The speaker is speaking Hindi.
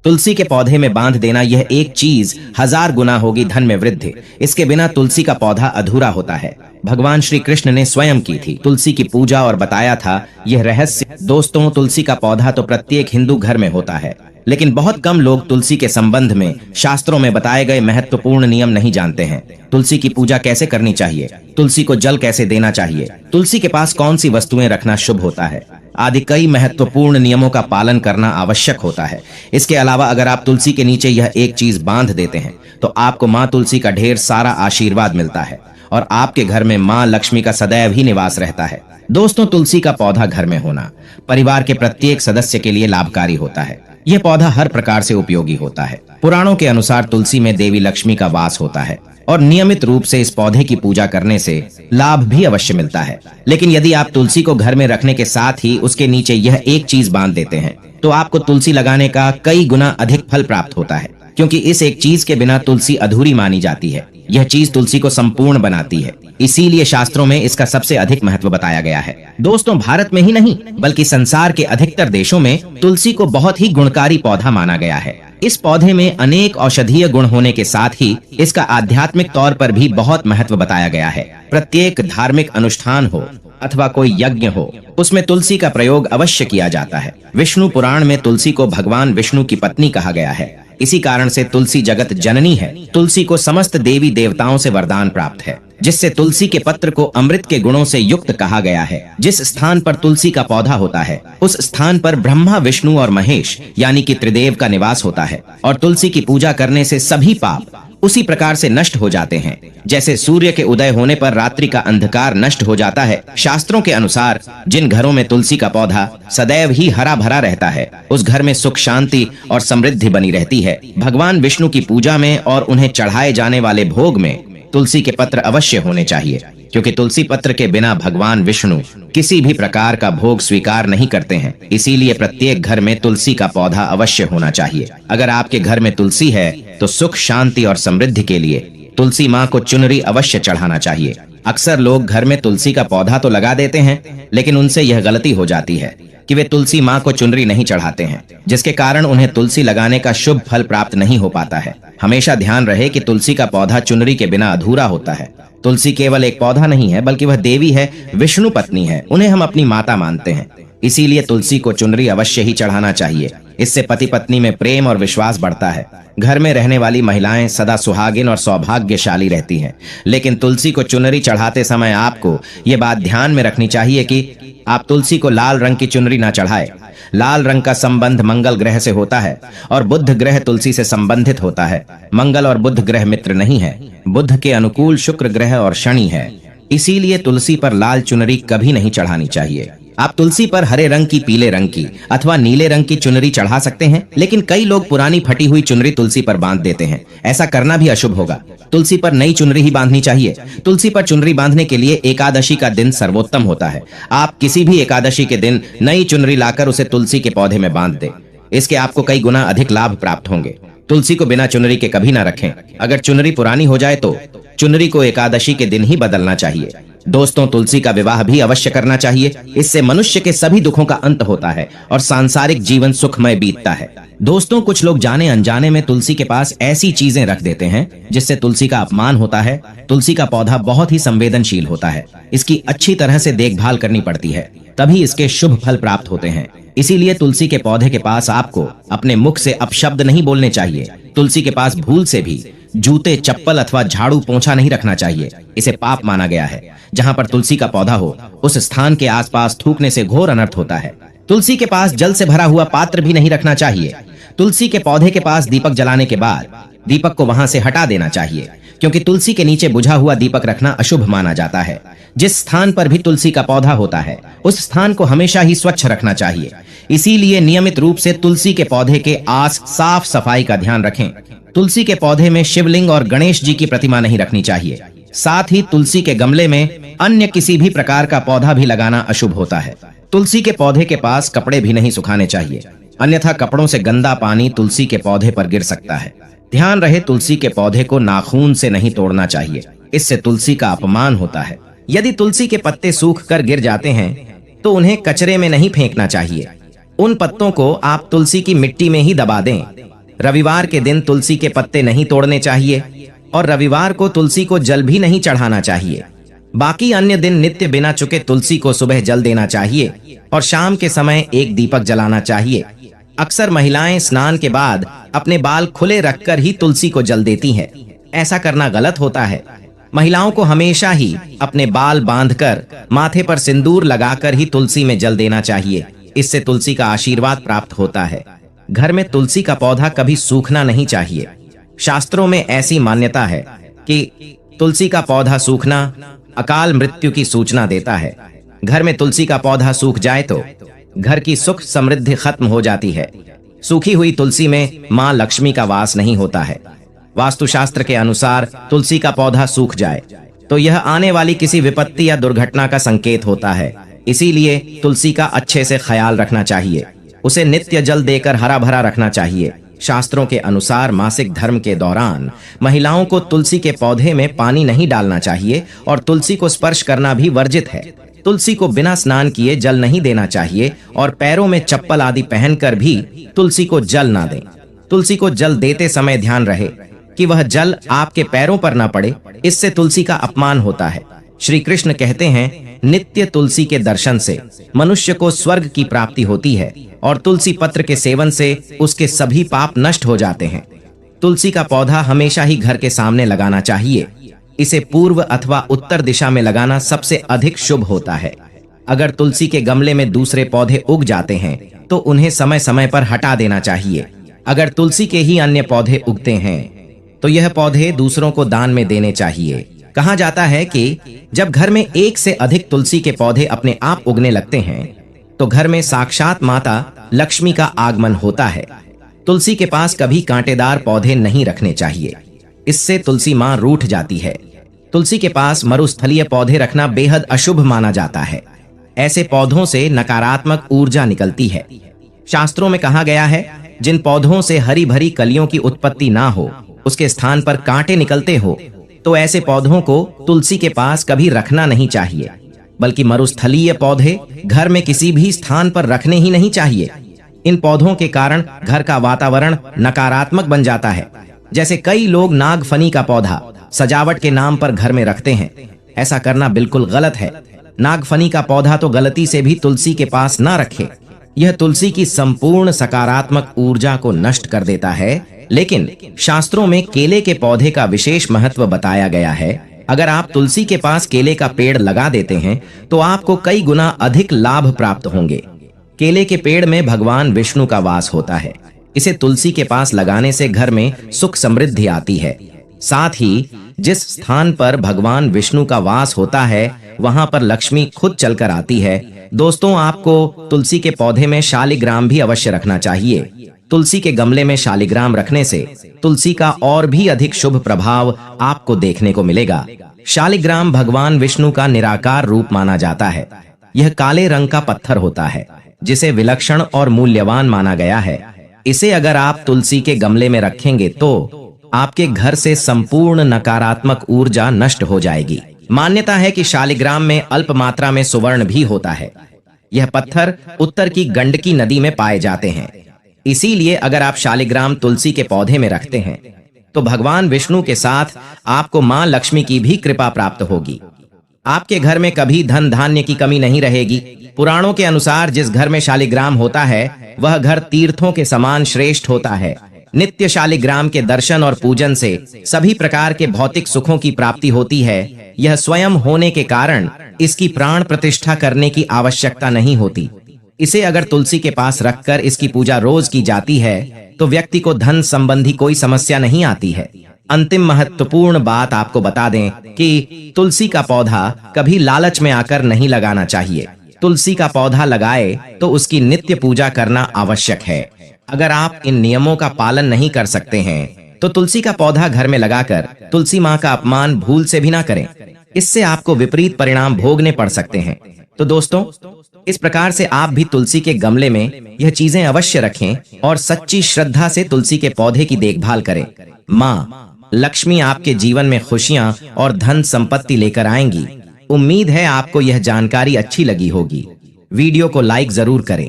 तुलसी के पौधे में बांध देना यह एक चीज 1000 गुना होगी धन में वृद्धि। इसके बिना तुलसी का पौधा अधूरा होता है। भगवान श्री कृष्ण ने स्वयं की थी तुलसी की पूजा और बताया था यह रहस्य। दोस्तों, तुलसी का पौधा तो प्रत्येक हिंदू घर में होता है, लेकिन बहुत कम लोग तुलसी के संबंध में शास्त्रों में बताए गए महत्वपूर्ण नियम नहीं जानते हैं। तुलसी की पूजा कैसे करनी चाहिए, तुलसी को जल कैसे देना चाहिए, तुलसी के पास कौन सी वस्तुएं रखना शुभ होता है आदि कई महत्वपूर्ण नियमों का पालन करना आवश्यक होता है। इसके अलावा अगर आप तुलसी के नीचे यह एक चीज बांध देते हैं तो आपको माँ तुलसी का ढेर सारा आशीर्वाद मिलता है और आपके घर में माँ लक्ष्मी का सदैव ही निवास रहता है। दोस्तों, तुलसी का पौधा घर में होना परिवार के प्रत्येक सदस्य के लिए लाभकारी होता है। यह पौधा हर प्रकार से उपयोगी होता है। पुराणों के अनुसार तुलसी में देवी लक्ष्मी का वास होता है और नियमित रूप से इस पौधे की पूजा करने से लाभ भी अवश्य मिलता है। लेकिन यदि आप तुलसी को घर में रखने के साथ ही उसके नीचे यह एक चीज बांध देते हैं तो आपको तुलसी लगाने का कई गुना अधिक फल प्राप्त होता है, क्योंकि इस एक चीज के बिना तुलसी अधूरी मानी जाती है। यह चीज तुलसी को संपूर्ण बनाती है, इसीलिए शास्त्रों में इसका सबसे अधिक महत्व बताया गया है। दोस्तों, भारत में ही नहीं बल्कि संसार के अधिकतर देशों में तुलसी को बहुत ही गुणकारी पौधा माना गया है। इस पौधे में अनेक औषधीय गुण होने के साथ ही इसका आध्यात्मिक तौर पर भी बहुत महत्व बताया गया है। प्रत्येक धार्मिक अनुष्ठान हो अथवा कोई यज्ञ हो, उसमें तुलसी का प्रयोग अवश्य किया जाता है। विष्णु पुराण में तुलसी को भगवान विष्णु की पत्नी कहा गया है। इसी कारण से तुलसी जगत जननी है। तुलसी को समस्त देवी देवताओं से वरदान प्राप्त है, जिससे तुलसी के पत्र को अमृत के गुणों से युक्त कहा गया है। जिस स्थान पर तुलसी का पौधा होता है उस स्थान पर ब्रह्मा, विष्णु और महेश यानी कि त्रिदेव का निवास होता है और तुलसी की पूजा करने से सभी पाप उसी प्रकार से नष्ट हो जाते हैं जैसे सूर्य के उदय होने पर रात्रि का अंधकार नष्ट हो जाता है। शास्त्रों के अनुसार जिन घरों में तुलसी का पौधा सदैव ही हरा भरा रहता है उस घर में सुख, शांति और समृद्धि बनी रहती है। भगवान विष्णु की पूजा में और उन्हें चढ़ाए जाने वाले भोग में तुलसी के पत्र अवश्य होने चाहिए, क्योंकि तुलसी पत्र के बिना भगवान विष्णु किसी भी प्रकार का भोग स्वीकार नहीं करते हैं। इसीलिए प्रत्येक घर में तुलसी का पौधा अवश्य होना चाहिए। अगर आपके घर में तुलसी है तो सुख, शांति और समृद्धि के लिए तुलसी माँ को चुनरी अवश्य चढ़ाना चाहिए। अक्सर लोग घर में तुलसी का पौधा तो लगा देते हैं, लेकिन उनसे यह गलती हो जाती है कि वे तुलसी माँ को चुनरी नहीं चढ़ाते हैं, जिसके कारण उन्हें तुलसी लगाने का शुभ फल प्राप्त नहीं हो पाता है। हमेशा ध्यान रहे कि तुलसी का पौधा चुनरी के बिना अधूरा होता है। तुलसी केवल एक पौधा नहीं है बल्कि वह देवी है, विष्णु पत्नी है। उन्हें हम अपनी माता मानते हैं, इसीलिए तुलसी को चुनरी अवश्य ही चढ़ाना चाहिए। इससे पति पत्नी में प्रेम और विश्वास बढ़ता है। घर में रहने वाली महिलाएं सदा सुहागिन और सौभाग्यशाली रहती हैं। लेकिन तुलसी को चुनरी चढ़ाते समय आपको ये बात ध्यान में रखनी चाहिए कि आप तुलसी को लाल रंग की चुनरी ना चढ़ाए। लाल रंग का संबंध मंगल ग्रह से होता है और बुध ग्रह तुलसी से संबंधित होता है। मंगल और बुध ग्रह मित्र नहीं है। बुध के अनुकूल शुक्र ग्रह और शनि है। इसीलिए तुलसी पर लाल चुनरी कभी नहीं चढ़ानी चाहिए। आप तुलसी पर हरे रंग की, पीले रंग की अथवा नीले रंग की चुनरी चढ़ा सकते हैं, लेकिन कई लोग पुरानी फटी हुई चुनरी तुलसी पर बांध देते हैं। ऐसा करना भी अशुभ होगा। तुलसी पर नई चुनरी ही बांधनी चाहिए। तुलसी पर चुनरी बांधने के लिए एकादशी का दिन सर्वोत्तम होता है। आप किसी भी एकादशी के दिन नई चुनरी लाकर उसे तुलसी के पौधे में बांध दें। इसके आपको कई गुना अधिक लाभ प्राप्त होंगे। तुलसी को बिना चुनरी के कभी ना रखें। अगर चुनरी पुरानी हो जाए तो चुनरी को एकादशी के दिन ही बदलना चाहिए। दोस्तों, तुलसी का विवाह भी अवश्य करना चाहिए। इससे मनुष्य के सभी दुखों का अंत होता है और सांसारिक जीवन सुखमय बीतता है। दोस्तों, कुछ लोग जाने अनजाने में तुलसी के पास ऐसी चीजें रख देते हैं जिससे तुलसी का अपमान होता है। तुलसी का पौधा बहुत ही संवेदनशील होता है। इसकी अच्छी तरह से देखभाल करनी पड़ती है, तभी इसके शुभ फल प्राप्त होते हैं। इसीलिए तुलसी के पौधे के पास आपको अपने मुख से अपशब्द नहीं बोलने चाहिए। तुलसी के पास भूल से भी जूते, चप्पल अथवा झाड़ू, पोंछा नहीं रखना चाहिए। इसे पाप माना गया है। जहाँ पर तुलसी का पौधा हो उस स्थान के आसपास थूकने से घोर अनर्थ होता है। तुलसी के पास जल से भरा हुआ पात्र भी नहीं रखना चाहिए। तुलसी के पौधे के पास दीपक जलाने के बाद दीपक को वहां से हटा देना चाहिए, क्योंकि तुलसी के नीचे बुझा हुआ दीपक रखना अशुभ माना जाता है। जिस स्थान पर भी तुलसी का पौधा होता है उस स्थान को हमेशा ही स्वच्छ रखना चाहिए। इसीलिए नियमित रूप से तुलसी के पौधे के आस साफ सफाई का ध्यान रखें। तुलसी के पौधे में शिवलिंग और गणेश जी की प्रतिमा नहीं रखनी चाहिए। साथ ही तुलसी के गमले में अन्य किसी भी प्रकार का पौधा भी लगाना अशुभ होता है। तुलसी के पौधे के पास कपड़े भी नहीं सुखाने चाहिए, अन्यथा कपड़ों से गंदा पानी तुलसी के पौधे पर गिर सकता है। ध्यान रहे, तुलसी के पौधे को नाखून से नहीं तोड़ना चाहिए, इससे तुलसी का अपमान होता है। यदि तुलसी के पत्ते सूख कर गिर जाते हैं तो उन्हें कचरे में नहीं फेंकना चाहिए। उन पत्तों को आप तुलसी की मिट्टी में ही दबा दें। रविवार के दिन तुलसी के पत्ते नहीं तोड़ने चाहिए और रविवार को तुलसी को जल भी नहीं चढ़ाना चाहिए। बाकी अन्य दिन नित्य बिना चुके तुलसी को सुबह जल देना चाहिए और शाम के समय एक दीपक जलाना चाहिए। अक्सर महिलाएं स्नान के बाद अपने बाल खुले रखकर ही तुलसी को जल देती हैं। ऐसा करना गलत होता है। महिलाओं को हमेशा ही अपने बाल बांधकर माथे पर सिंदूर लगाकर ही तुलसी में जल देना चाहिए। इससे तुलसी का आशीर्वाद प्राप्त होता है। घर में तुलसी का पौधा कभी सूखना नहीं चाहिए। शास्त्रों में ऐसी मान्यता है कि तुलसी का पौधा सूखना अकाल मृत्यु की सूचना देता है। घर में तुलसी का पौधा सूख जाए तो घर की सुख समृद्धि खत्म हो जाती है। सूखी हुई तुलसी में मां लक्ष्मी का वास नहीं होता है। वास्तुशास्त्र के अनुसार तुलसी का पौधा सूख जाए तो यह आने वाली किसी विपत्ति या दुर्घटना का संकेत होता है। इसीलिए तुलसी का अच्छे से ख्याल रखना चाहिए। उसे नित्य जल देकर हरा भरा रखना चाहिए। शास्त्रों के अनुसार मासिक धर्म के दौरान महिलाओं को तुलसी के पौधे में पानी नहीं डालना चाहिए और तुलसी को स्पर्श करना भी वर्जित है। तुलसी को बिना स्नान किए जल नहीं देना चाहिए और पैरों में चप्पल आदि पहनकर भी तुलसी को जल ना दें। तुलसी को जल देते समय ध्यान रहे कि वह जल आपके पैरों पर न पड़े, इससे तुलसी का अपमान होता है। श्री कृष्ण कहते हैं, नित्य तुलसी के दर्शन से मनुष्य को स्वर्ग की प्राप्ति होती है और तुलसी पत्र के सेवन से उसके सभी पाप नष्ट हो जाते हैं। तुलसी का पौधा हमेशा ही घर के सामने लगाना चाहिए। इसे पूर्व अथवा उत्तर दिशा में लगाना सबसे अधिक शुभ होता है। अगर तुलसी के गमले में दूसरे पौधे उग जाते हैं तो उन्हें समय समय पर हटा देना चाहिए। अगर तुलसी के ही अन्य पौधे उगते हैं तो यह पौधे दूसरों को दान में देने चाहिए। कहा जाता है कि जब घर में एक से अधिक तुलसी के पौधे अपने आप उगने लगते हैं तो घर में साक्षात माता लक्ष्मी का आगमन होता है। तुलसी के पास कभी कांटेदार पौधे नहीं रखने चाहिए, इससे तुलसी मां रूठ जाती है। तुलसी के पास मरुस्थलीय पौधे रखना बेहद अशुभ माना जाता है। ऐसे पौधों से नकारात्मक ऊर्जा निकलती है। शास्त्रों में कहा गया है, जिन पौधों से हरी भरी कलियों की उत्पत्ति ना हो, उसके स्थान पर कांटे निकलते हो, तो ऐसे पौधों को तुलसी के पास कभी रखना नहीं चाहिए। बल्कि मरुस्थलीय पौधे घर में किसी भी स्थान पर रखने ही नहीं चाहिए। इन पौधों के कारण घर का वातावरण नकारात्मक बन जाता है। जैसे कई लोग नागफनी का पौधा सजावट के नाम पर घर में रखते हैं। ऐसा करना बिल्कुल गलत है। नागफनी का पौधा तो गलती से भी तुलसी के पास ना रखे। यह तुलसी की संपूर्ण सकारात्मक ऊर्जा को नष्ट कर देता है। लेकिन शास्त्रों में केले के पौधे का विशेष महत्व बताया गया है। अगर आप तुलसी के पास केले का पेड़ लगा देते हैं तो आपको कई गुना अधिक लाभ प्राप्त होंगे। केले के पेड़ में भगवान विष्णु का वास होता है। इसे तुलसी के पास लगाने से घर में सुख समृद्धि आती है। साथ ही जिस स्थान पर भगवान विष्णु का वास होता है वहां पर लक्ष्मी खुद चलकर आती है। दोस्तों, आपको तुलसी के पौधे में शालिग्राम भी अवश्य रखना चाहिए। तुलसी के गमले में शालिग्राम रखने से तुलसी का और भी अधिक शुभ प्रभाव आपको देखने को मिलेगा। शालिग्राम भगवान विष्णु का निराकार रूप माना जाता है। यह काले रंग का पत्थर होता है जिसे विलक्षण और मूल्यवान माना गया है। इसे अगर आप तुलसी के गमले में रखेंगे तो आपके घर से संपूर्ण नकारात्मक ऊर्जा नष्ट हो जाएगी। मान्यता है कि शालिग्राम में अल्प मात्रा में सुवर्ण भी होता है। यह पत्थर उत्तर की गंडकी नदी में पाए जाते हैं। इसीलिए अगर आप शालिग्राम तुलसी के पौधे में रखते हैं तो भगवान विष्णु के साथ आपको मां लक्ष्मी की भी कृपा प्राप्त होगी। आपके घर में कभी धन धान्य की कमी नहीं रहेगी। पुराणों के अनुसार जिस घर में शालिग्राम होता है वह घर तीर्थों के समान श्रेष्ठ होता है। नित्य शालिग्राम के दर्शन और पूजन से सभी प्रकार के भौतिक सुखों की प्राप्ति होती है। यह स्वयं होने के कारण इसकी प्राण प्रतिष्ठा करने की आवश्यकता नहीं होती। इसे अगर तुलसी के पास रखकर इसकी पूजा रोज की जाती है तो व्यक्ति को धन संबंधी कोई समस्या नहीं आती है। अंतिम महत्वपूर्ण बात आपको बता दें कि तुलसी का पौधा कभी लालच में आकर नहीं लगाना चाहिए। तुलसी का पौधा लगाए तो उसकी नित्य पूजा करना आवश्यक है। अगर आप इन नियमों का पालन नहीं कर सकते हैं तो तुलसी का पौधा घर में लगाकर तुलसी माँ का अपमान भूल से भी ना करें। इससे आपको विपरीत परिणाम भोगने पड़ सकते हैं। तो दोस्तों, इस प्रकार से आप भी तुलसी के गमले में यह चीजें अवश्य रखें और सच्ची श्रद्धा से तुलसी के पौधे की देखभाल करें। माँ लक्ष्मी आपके जीवन में खुशियां और धन संपत्ति लेकर आएंगी। उम्मीद है आपको यह जानकारी अच्छी लगी होगी। वीडियो को लाइक जरूर करें।